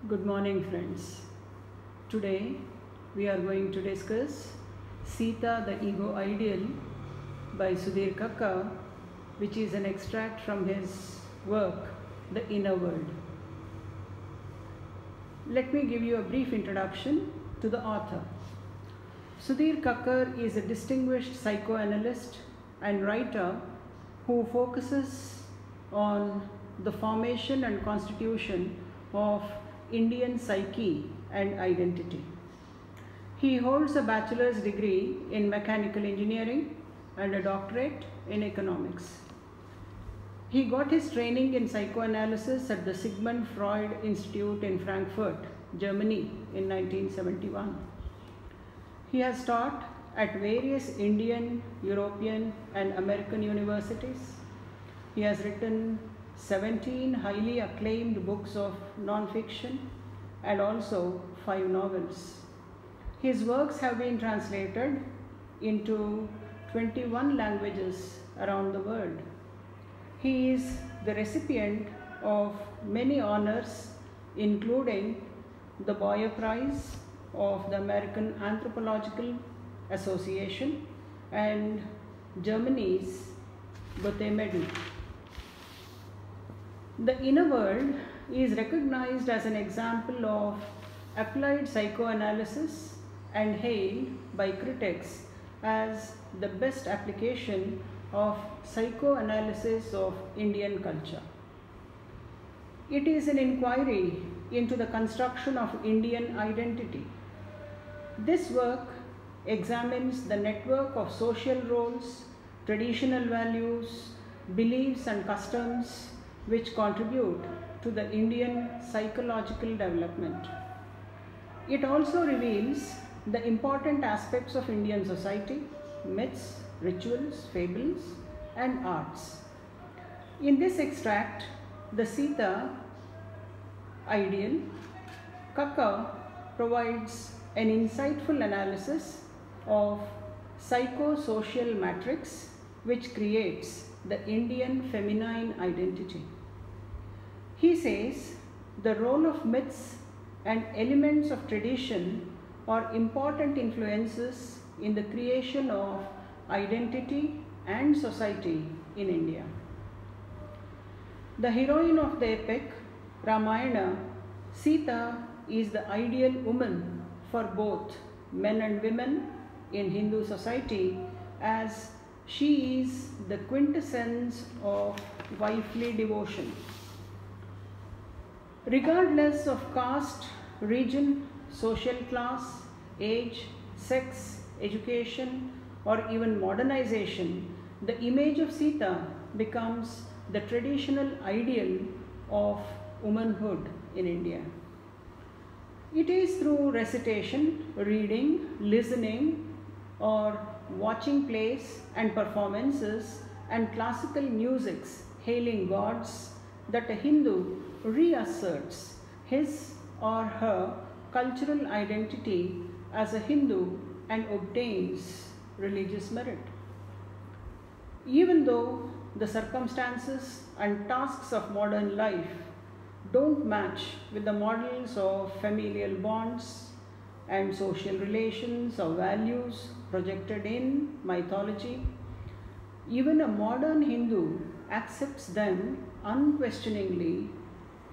Good morning, friends. Today we are going to discuss Sita the Ego Ideal by Sudhir Kakka, which is an extract from his work, The Inner World. Let me give you a brief introduction to the author. Sudhir Kakka is a distinguished psychoanalyst and writer who focuses on the formation and constitution of Indian psyche and identity. He holds a bachelor's degree in mechanical engineering and a doctorate in economics. He got his training in psychoanalysis at the Sigmund Freud Institute in Frankfurt, Germany in 1971. He has taught at various Indian, European and American universities. He has written 17 highly acclaimed books of non-fiction and also 5 novels. His works have been translated into 21 languages around the world. He is the recipient of many honors, including the Boyer Prize of the American Anthropological Association and Germany's Goethe Medal. The Inner World is recognized as an example of applied psychoanalysis and hailed by critics as the best application of psychoanalysis of Indian culture. It is an inquiry into the construction of Indian identity. This work examines the network of social roles, traditional values, beliefs and customs which contribute to the Indian psychological development. It also reveals the important aspects of Indian society, myths, rituals, fables, and arts. In this extract, the Sita Ideal, Kakka provides an insightful analysis of psychosocial matrix which creates the Indian feminine identity. He says the role of myths and elements of tradition are important influences in the creation of identity and society in India. The heroine of the epic, Ramayana, Sita, is the ideal woman for both men and women in Hindu society, as she is the quintessence of wifely devotion. Regardless of caste, region, social class, age, sex, education, or even modernization, the image of Sita becomes the traditional ideal of womanhood in India. It is through recitation, reading, listening, or watching plays and performances and classical musics hailing gods that a Hindu reasserts his or her cultural identity as a Hindu and obtains religious merit. Even though the circumstances and tasks of modern life don't match with the models of familial bonds and social relations or values projected in mythology, even a modern Hindu accepts them unquestioningly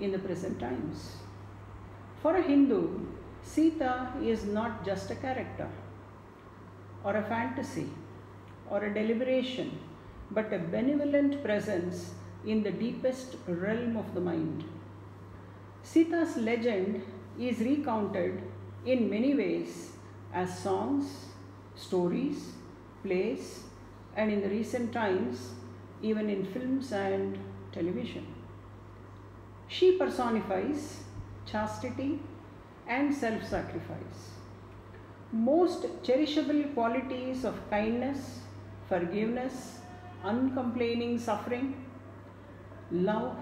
in the present times. For a Hindu, Sita is not just a character or a fantasy or a deliberation, but a benevolent presence in the deepest realm of the mind. Sita's legend is recounted in many ways as songs, stories, plays, and in the recent times, even in films and television. She personifies chastity and self-sacrifice, most cherishable qualities of kindness, forgiveness, uncomplaining suffering, love,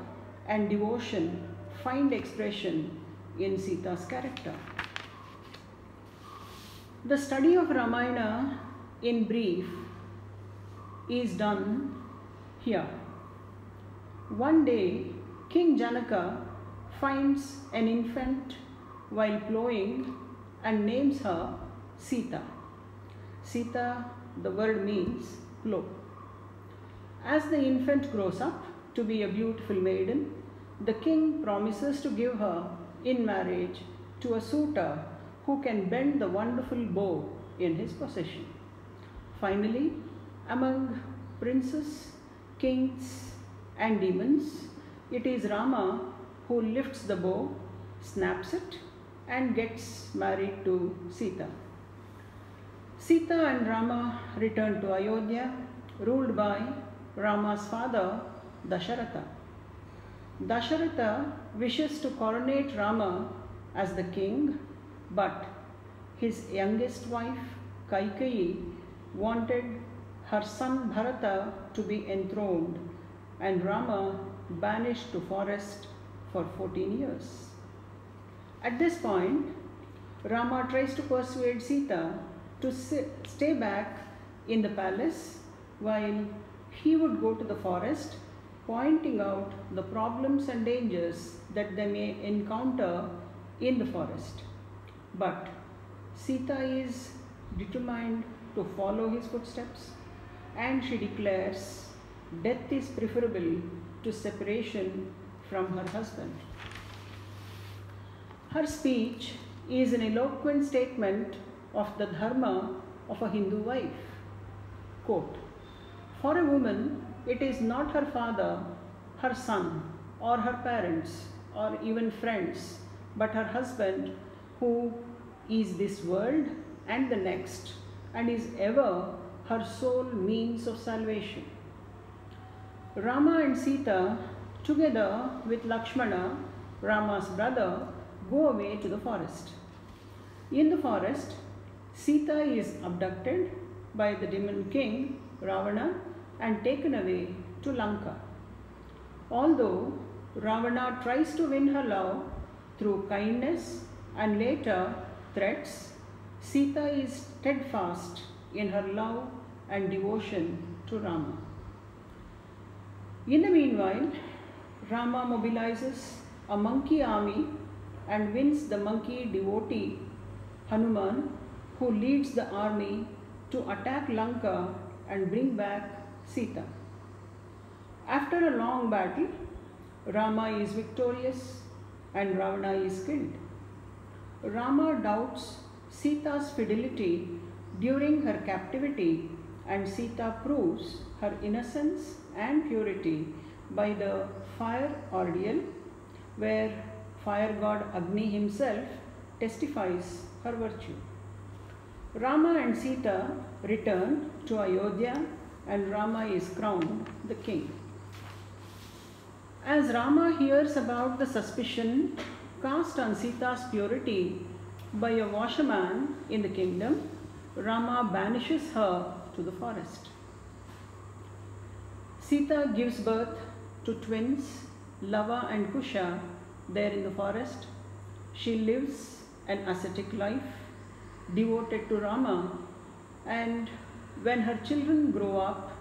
and devotion find expression in Sita's character. The study of Ramayana in brief is done here. One day, King Janaka finds an infant while plowing and names her Sita. Sita, the word means plow. As the infant grows up to be a beautiful maiden, the king promises to give her in marriage to a suitor who can bend the wonderful bow in his possession. Finally, among princes, kings, and demons, it is Rama who lifts the bow, snaps it, and gets married to Sita. Sita and Rama return to Ayodhya, ruled by Rama's father, Dasharatha. Dasharatha wishes to coronate Rama as the king, but his youngest wife, Kaikeyi, wanted her son Bharata to be enthroned, and Rama banished to forest for 14 years. At this point, Rama tries to persuade Sita to stay back in the palace while he would go to the forest, pointing out the problems and dangers that they may encounter in the forest. But Sita is determined to follow his footsteps, and she declares death is preferable to separation from her husband. Her speech is an eloquent statement of the dharma of a Hindu wife. Quote, "For a woman, it is not her father, her son, or her parents, or even friends, but her husband who is this world and the next, and is ever her sole means of salvation." Rama and Sita, together with Lakshmana, Rama's brother, go away to the forest. In the forest, Sita is abducted by the demon king Ravana and taken away to Lanka. Although Ravana tries to win her love through kindness and later threats, Sita is steadfast in her love and devotion to Rama. In the meanwhile, Rama mobilizes a monkey army and wins the monkey devotee Hanuman, who leads the army to attack Lanka and bring back Sita. After a long battle, Rama is victorious and Ravana is killed. Rama doubts Sita's fidelity during her captivity, and Sita proves her innocence and purity by the fire ordeal, where fire god Agni himself testifies her virtue. Rama and Sita return to Ayodhya, and Rama is crowned the king. As Rama hears about the suspicion cast on Sita's purity by a washerman in the kingdom, Rama banishes her to the forest. Sita gives birth to twins, Lava and Kusha, there in the forest. She lives an ascetic life, devoted to Rama, and when her children grow up,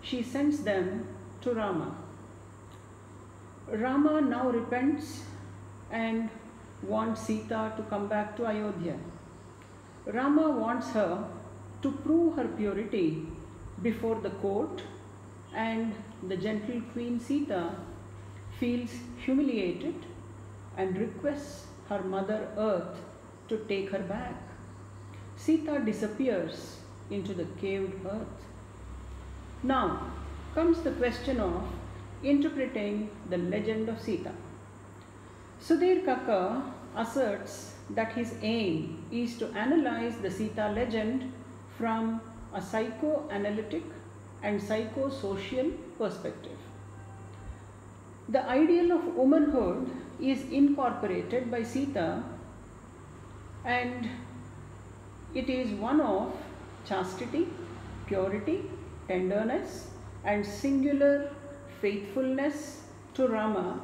she sends them to Rama. Rama now repents and wants Sita to come back to Ayodhya. Rama wants her to prove her purity before the court, and the gentle Queen Sita feels humiliated and requests her mother Earth to take her back. Sita disappears into the caved earth. Now comes the question of interpreting the legend of Sita. Sudhir Kakka asserts that his aim is to analyze the Sita legend from a psychoanalytic and psychosocial perspective. The ideal of womanhood is incorporated by Sita, and it is one of chastity, purity, tenderness, and singular faithfulness to Rama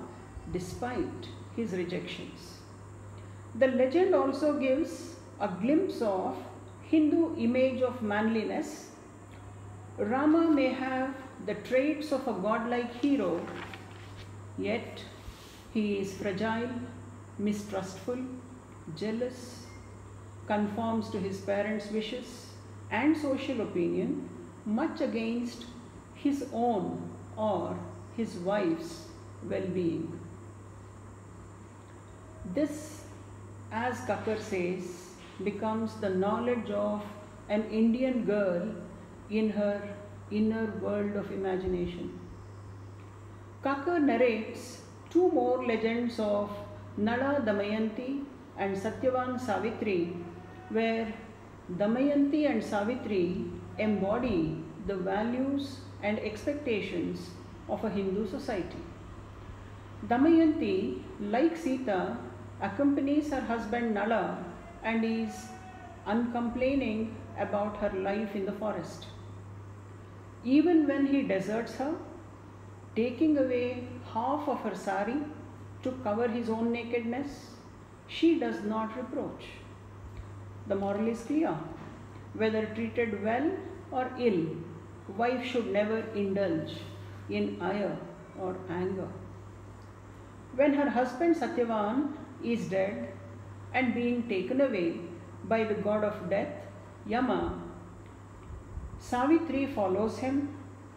despite his rejections. The legend also gives a glimpse of Hindu image of manliness. Rama may have the traits of a godlike hero, yet He is fragile, mistrustful, jealous, conforms to his parents' wishes and social opinion, much against his own or his wife's well-being. This, as Kakar says, becomes the knowledge of an Indian girl in her inner world of imagination. Kakar narrates two more legends of Nala Damayanti and Satyavan Savitri, where Damayanti and Savitri embody the values and expectations of a Hindu society. Damayanti, like Sita, accompanies her husband Nala and is uncomplaining about her life in the forest. Even when he deserts her, taking away half of her sari to cover his own nakedness, she does not reproach. The moral is clear. Whether treated well or ill, wife should never indulge in ire or anger. When her husband Satyavan is dead and being taken away by the god of death, Yama, Savitri follows him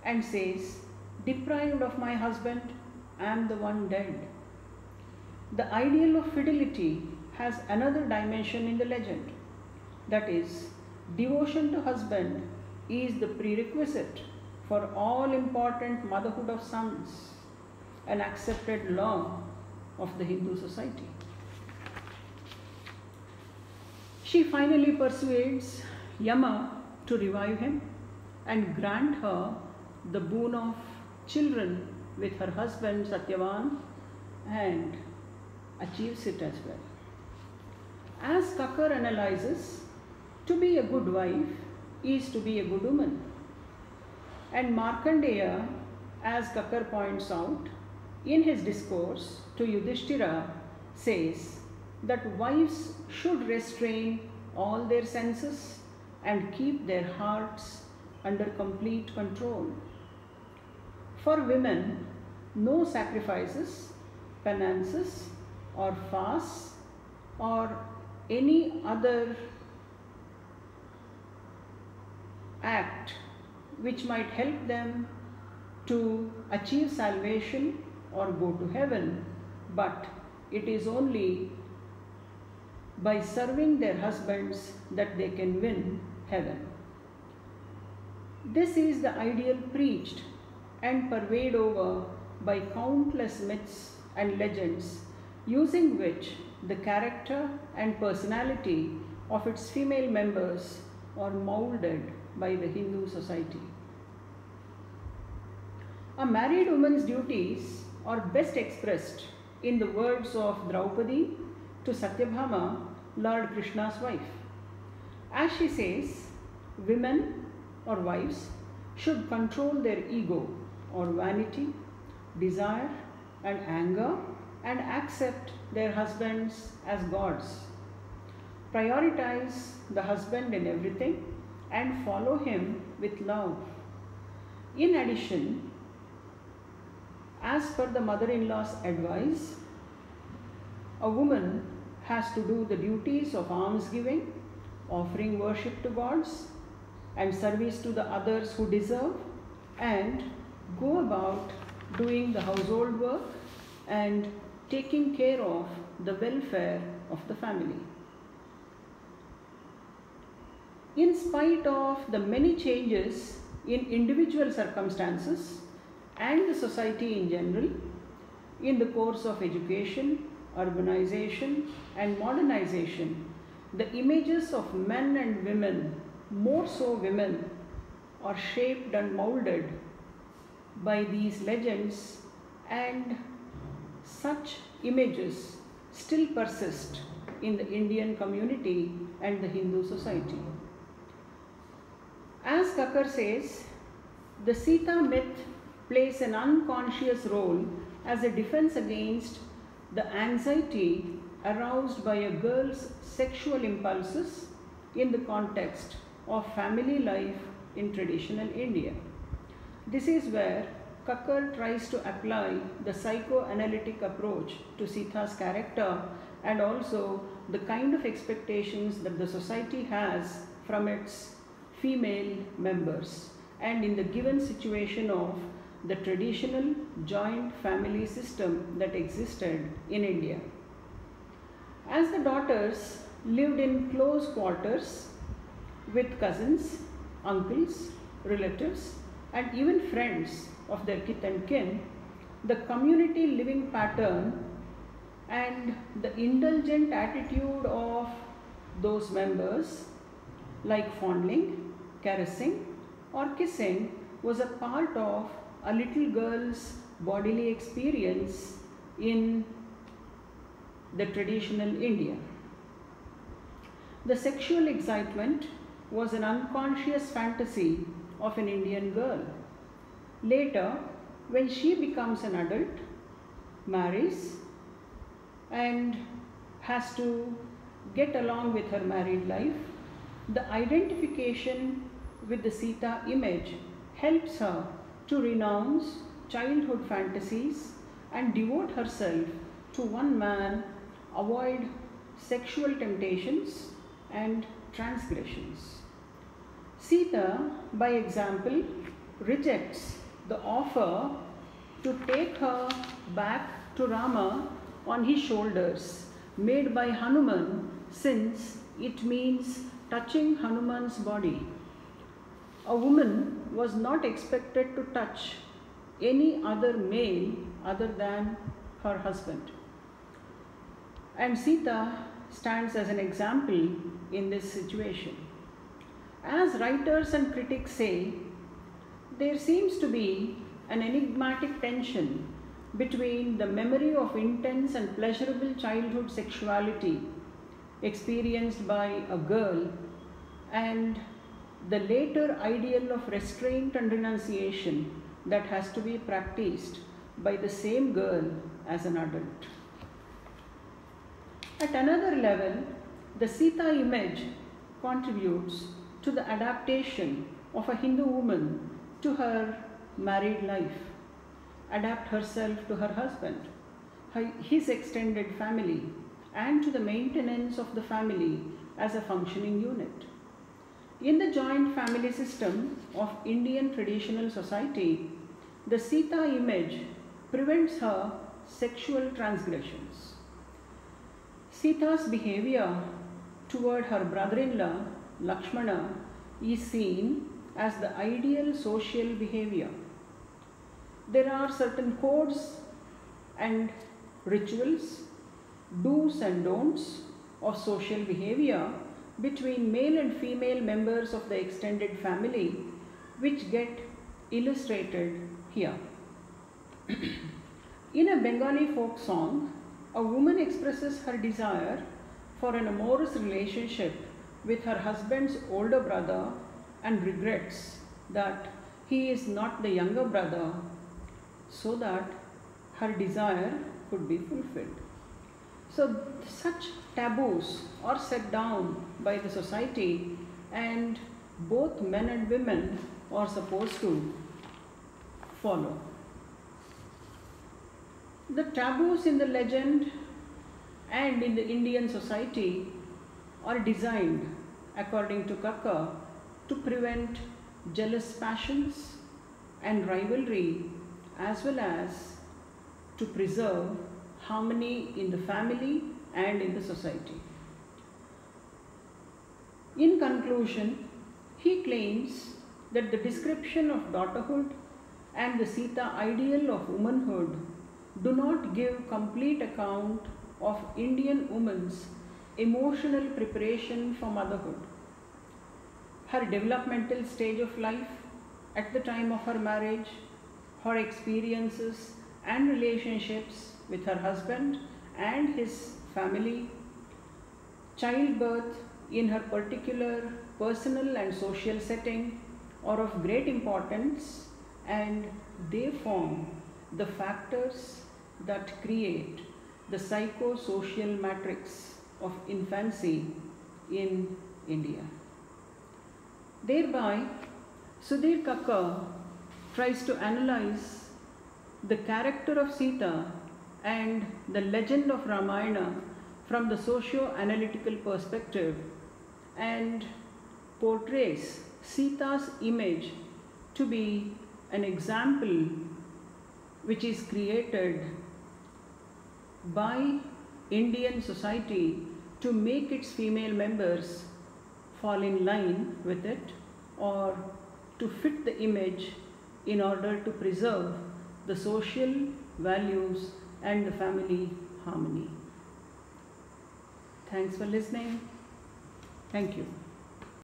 and says, "Deprived of my husband, I am the one dead." The ideal of fidelity has another dimension in the legend. That is, devotion to husband is the prerequisite for all important motherhood of sons, an accepted law of the Hindu society. She finally persuades Yama to revive him and grant her the boon of children with her husband Satyavan and achieves it as well. As Kakar analyzes, to be a good wife is to be a good woman. And Markandeya, as Kakar points out, in his discourse to Yudhishthira, says that wives should restrain all their senses and keep their hearts under complete control. For women, no sacrifices, penances, or fasts, or any other act which might help them to achieve salvation or go to heaven, but it is only by serving their husbands that they can win heaven. This is the ideal preached and purveyed over by countless myths and legends, using which the character and personality of its female members are molded by the Hindu society. A married woman's duties are best expressed in the words of Draupadi to Satyabhama, Lord Krishna's wife. As she says, women or wives should control their ego or vanity, desire and anger, and accept their husbands as gods. Prioritize the husband in everything and follow him with love. In addition, as per the mother-in-law's advice, a woman has to do the duties of almsgiving, offering worship to gods, and service to the others who deserve, and go about doing the household work and taking care of the welfare of the family. In spite of the many changes in individual circumstances and the society in general, in the course of education, urbanization and modernization, the images of men and women, more so women, are shaped and molded by these legends, and such images still persist in the Indian community and the Hindu society. As Kakar says, the Sita myth plays an unconscious role as a defense against the anxiety aroused by a girl's sexual impulses in the context of family life in traditional India. This is where Kakkar tries to apply the psychoanalytic approach to Sita's character and also the kind of expectations that the society has from its female members, and in the given situation of the traditional joint family system that existed in India. As the daughters lived in close quarters with cousins, uncles, relatives, and even friends of their kith and kin, the community living pattern and the indulgent attitude of those members, like fondling, caressing, or kissing, was a part of a little girl's bodily experience in the traditional India. The sexual excitement was an unconscious fantasy of an Indian girl. Later, when she becomes an adult, marries, and has to get along with her married life, the identification with the Sita image helps her to renounce childhood fantasies and devote herself to one man, avoid sexual temptations and transgressions. Sita, by example, rejects the offer to take her back to Rama on his shoulders made by Hanuman, since it means touching Hanuman's body. A woman was not expected to touch any other male other than her husband. And Sita stands as an example in this situation. As writers and critics say, there seems to be an enigmatic tension between the memory of intense and pleasurable childhood sexuality experienced by a girl and the later ideal of restraint and renunciation that has to be practiced by the same girl as an adult. At another level, the Sita image contributes to the adaptation of a Hindu woman to her married life, adapt herself to her husband, his extended family, and to the maintenance of the family as a functioning unit. In the joint family system of Indian traditional society, the Sita image prevents her sexual transgressions. Sita's behavior toward her brother-in-law, Lakshmana, is seen as the ideal social behavior. There are certain codes and rituals, do's and don'ts of social behavior between male and female members of the extended family, which get illustrated here. In a Bengali folk song, a woman expresses her desire for an amorous relationship with her husband's older brother and regrets that he is not the younger brother, so that her desire could be fulfilled. So such taboos are set down by the society, and both men and women are supposed to follow. The taboos in the legend and in the Indian society are designed, according to Kakkar, to prevent jealous passions and rivalry, as well as to preserve harmony in the family and in the society. In conclusion, he claims that the description of daughterhood and the Sita ideal of womanhood do not give complete account of Indian woman's emotional preparation for motherhood, her developmental stage of life at the time of her marriage, her experiences and relationships with her husband and his family, childbirth in her particular personal and social setting are of great importance, and they form the factors that create the psychosocial matrix of infancy in India. Thereby, Sudhir Kakkar tries to analyze the character of Sita and the legend of Ramayana from the socio-analytical perspective and portrays Sita's image to be an example which is created by Indian society to make its female members fall in line with it or to fit the image in order to preserve the social values and the family harmony. Thanks for listening. Thank you.